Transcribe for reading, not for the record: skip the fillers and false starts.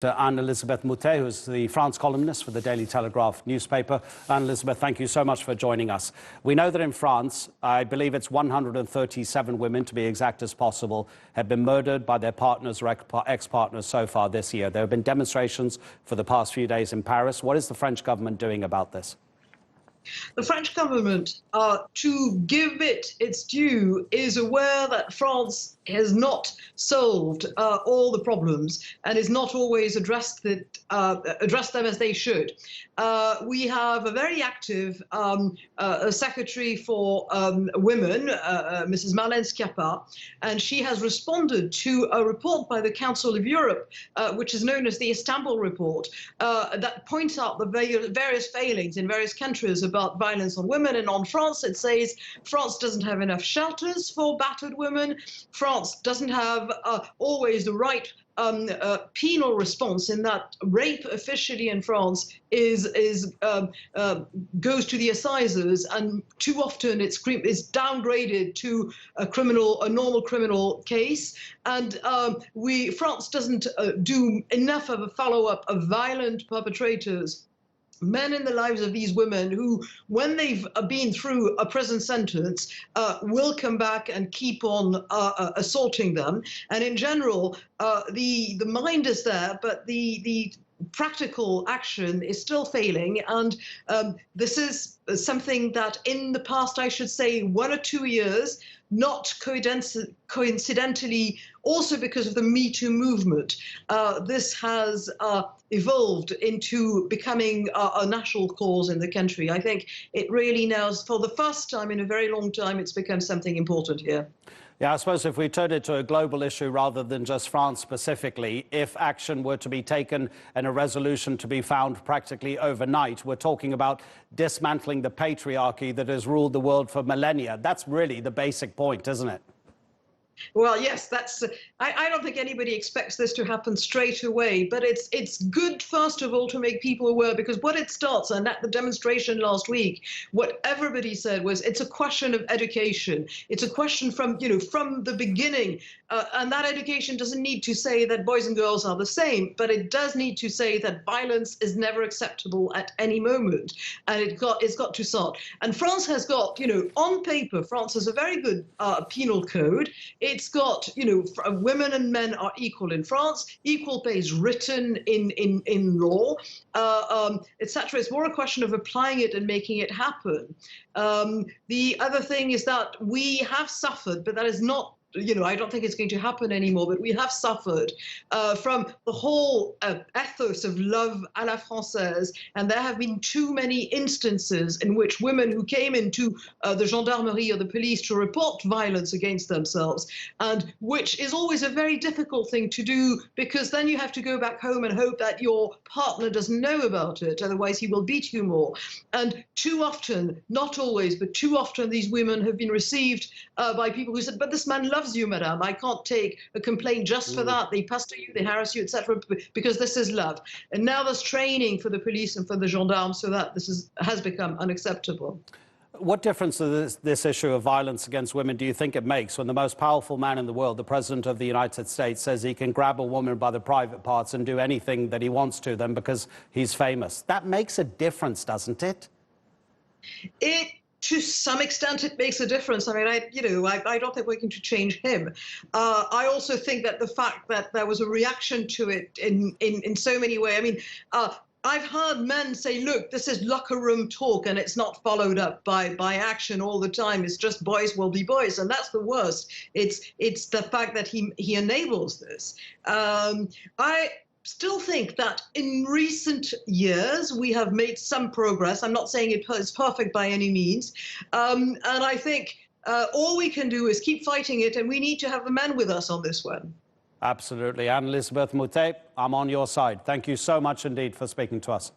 To Anne-Elisabeth Moutet, who's the France columnist for the Daily Telegraph newspaper. Anne-Elisabeth, thank you so much for joining us. We know that in France, I believe it's 137 women, to be exact as possible, have been murdered by their partners or ex-partners so far this year. There have been demonstrations for the past few days in Paris. What is the French government doing about this? The French government, to give it its due, is aware that France has not solved all the problems and is not always addressed them as they should. We have a very active secretary for women, Mrs. Marlène Schiappa, and she has responded to a report by the Council of Europe, which is known as the Istanbul Report, that points out the various failings in various countries about violence on women. And on France, it says France doesn't have enough shelters for battered women. France doesn't have always the right penal response, in that rape officially in France goes to the assizes, and too often it's downgraded to a normal criminal case. And France doesn't do enough of a follow-up of violent perpetrators, men in the lives of these women who, when they've been through a prison sentence, will come back and keep on assaulting them. And in general, the mind is there, but the practical action is still failing. And this is something that in the past, I should say, 1 or 2 years, not coincidentally, also because of the Me Too movement, this has evolved into becoming a national cause in the country. I think it really now, for the first time in a very long time, it's become something important here. Yeah, I suppose if we turn it to a global issue rather than just France specifically, if action were to be taken and a resolution to be found practically overnight, we're talking about dismantling the patriarchy that has ruled the world for millennia. That's really the basic point, isn't it? Well, yes, that's. I don't think anybody expects this to happen straight away, but it's good, first of all, to make people aware, because what it starts, and at the demonstration last week, what everybody said was it's a question of education. It's a question from the beginning, and that education doesn't need to say that boys and girls are the same, but it does need to say that violence is never acceptable at any moment, and it's got to start. And France has got, on paper, France has a very good penal code. It's got, women and men are equal in France, equal pay is written in law, etc. It's more a question of applying it and making it happen. The other thing is that we have suffered, but that is not, I don't think it's going to happen anymore, but we have suffered from the whole ethos of love à la française, and there have been too many instances in which women who came into the gendarmerie or the police to report violence against themselves, and which is always a very difficult thing to do, because then you have to go back home and hope that your partner doesn't know about it, otherwise he will beat you more. And too often, not always, but too often, these women have been received by people who said, but this man loves you, madame. I can't take a complaint just for that. They pester you, they harass you, etc., because this is love. And now there's training for the police and for the gendarmes, so that this has become unacceptable. What difference does this issue of violence against women do you think it makes when the most powerful man in the world, the President of the United States, says he can grab a woman by the private parts and do anything that he wants to them because he's famous? That makes a difference, doesn't it? To some extent, it makes a difference. I mean, I don't think we're going to change him. I also think that the fact that there was a reaction to it in so many ways. I mean, I've heard men say, look, this is locker room talk and it's not followed up by action all the time. It's just boys will be boys. And that's the worst. It's the fact that he enables this. I still think that in recent years we have made some progress. I'm not saying it's perfect by any means. And I think all we can do is keep fighting it, and we need to have the men with us on this one. Absolutely. Anne-Elisabeth Moutet, I'm on your side. Thank you so much indeed for speaking to us.